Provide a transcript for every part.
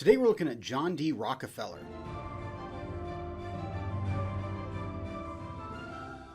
Today we're looking at John D. Rockefeller.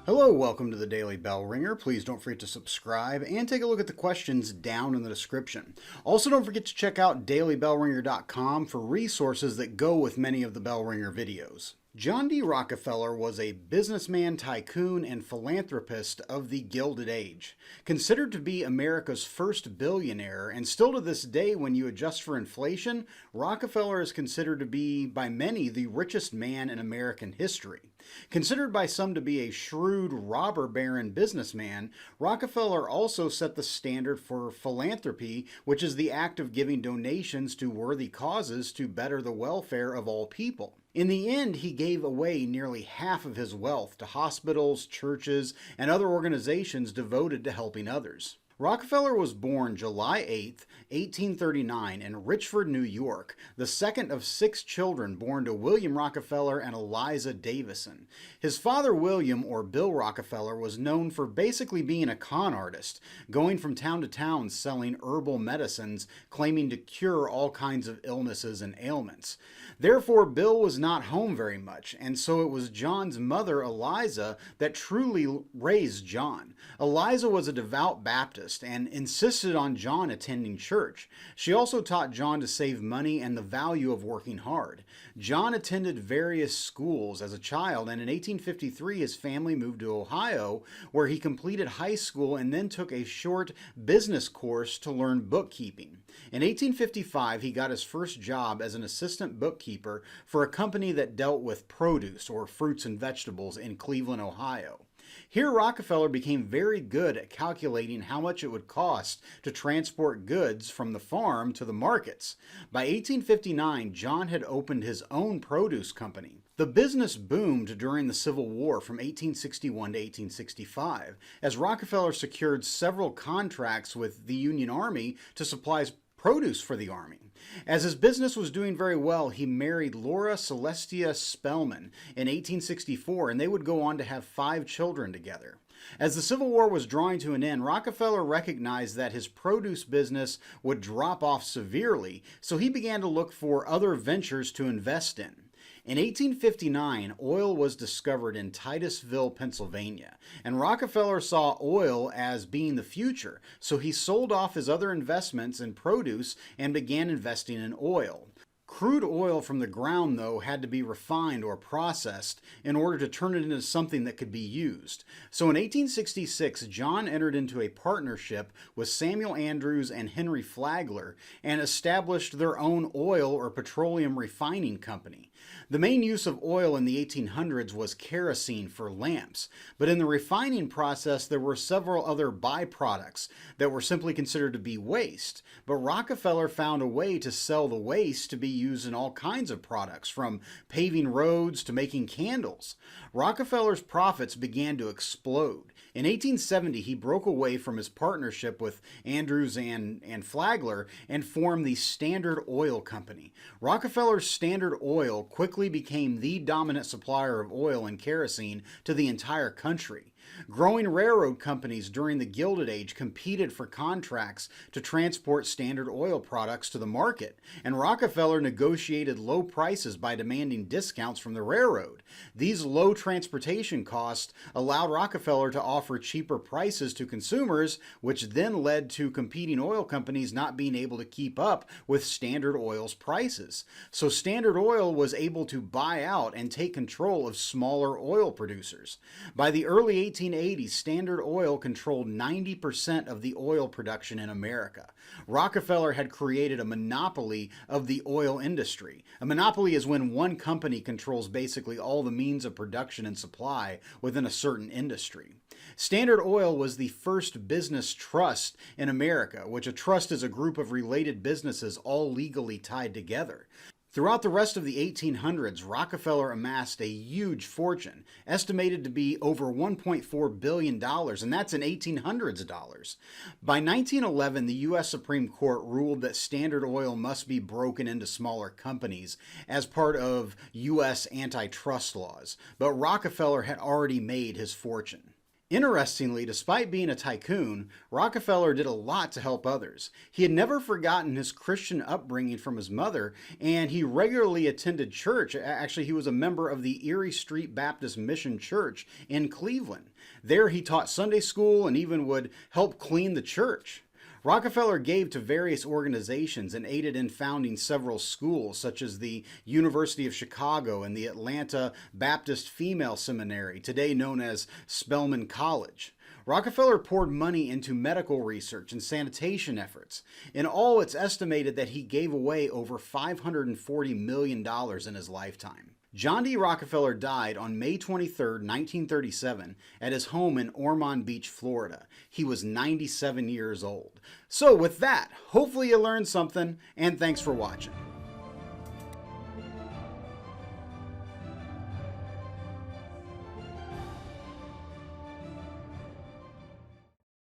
Hello, welcome to the Daily Bellringer. Please don't forget to subscribe and take a look at the questions down in the description. Also, don't forget to check out dailybellringer.com for resources that go with many of the Bellringer videos. John D. Rockefeller was a businessman, tycoon, and philanthropist of the Gilded Age. Considered to be America's first billionaire, and still to this day when you adjust for inflation, Rockefeller is considered to be, by many, the richest man in American history. Considered by some to be a shrewd robber baron businessman, Rockefeller also set the standard for philanthropy, which is the act of giving donations to worthy causes to better the welfare of all people. In the end, he gave away nearly half of his wealth to hospitals, churches, and other organizations devoted to helping others. Rockefeller was born July 8, 1839 in Richford, New York, the second of 6 children born to William Rockefeller and Eliza Davison. His father, William, or Bill Rockefeller, was known for basically being a con artist, going from town to town selling herbal medicines, claiming to cure all kinds of illnesses and ailments. Therefore, Bill was not home very much, and so it was John's mother, Eliza, that truly raised John. Eliza was a devout Baptist and insisted on John attending church. She also taught John to save money and the value of working hard. John attended various schools as a child, and in 1853 his family moved to Ohio, where he completed high school and then took a short business course to learn bookkeeping. In 1855 he got his first job as an assistant bookkeeper for a company that dealt with produce or fruits and vegetables in Cleveland, Ohio. Here, Rockefeller became very good at calculating how much it would cost to transport goods from the farm to the markets. By 1859, John had opened his own produce company. The business boomed during the Civil War from 1861 to 1865, as Rockefeller secured several contracts with the Union Army to supply produce for the Army. As his business was doing very well, he married Laura Celestia Spellman in 1864, and they would go on to have 5 children together. As the Civil War was drawing to an end, Rockefeller recognized that his produce business would drop off severely, so he began to look for other ventures to invest in. In 1859, oil was discovered in Titusville, Pennsylvania, and Rockefeller saw oil as being the future, so he sold off his other investments in produce and began investing in oil. Crude oil from the ground, though, had to be refined or processed in order to turn it into something that could be used. So in 1866, John entered into a partnership with Samuel Andrews and Henry Flagler and established their own oil or petroleum refining company. The main use of oil in the 1800s was kerosene for lamps, but in the refining process there were several other byproducts that were simply considered to be waste. But Rockefeller found a way to sell the waste to be used in all kinds of products, from paving roads to making candles. Rockefeller's profits began to explode. In 1870, he broke away from his partnership with Andrews and Flagler and formed the Standard Oil Company. Rockefeller's Standard Oil quickly became the dominant supplier of oil and kerosene to the entire country. Growing railroad companies during the Gilded Age competed for contracts to transport Standard Oil products to the market, and Rockefeller negotiated low prices by demanding discounts from the railroad. These low transportation costs allowed Rockefeller to offer cheaper prices to consumers, which then led to competing oil companies not being able to keep up with Standard Oil's prices. So Standard Oil was able to buy out and take control of smaller oil producers. By the early 1880s, Standard Oil controlled 90% of the oil production in America. Rockefeller had created a monopoly of the oil industry. A monopoly is when one company controls basically all the means of production and supply within a certain industry. Standard Oil was the first business trust in America, which a trust is a group of related businesses all legally tied together. Throughout the rest of the 1800s, Rockefeller amassed a huge fortune, estimated to be over $1.4 billion, and that's in 1800s dollars. By 1911, the U.S. Supreme Court ruled that Standard Oil must be broken into smaller companies as part of U.S. antitrust laws, but Rockefeller had already made his fortune. Interestingly, despite being a tycoon, Rockefeller did a lot to help others. He had never forgotten his Christian upbringing from his mother, and he regularly attended church. Actually, he was a member of the Erie Street Baptist Mission Church in Cleveland. There, he taught Sunday school and even would help clean the church. Rockefeller gave to various organizations and aided in founding several schools, such as the University of Chicago and the Atlanta Baptist Female Seminary, today known as Spelman College. Rockefeller poured money into medical research and sanitation efforts. In all, it's estimated that he gave away over $540 million in his lifetime. John D. Rockefeller died on May 23, 1937, at his home in Ormond Beach, Florida. He was 97 years old. So with that, hopefully you learned something, and thanks for watching.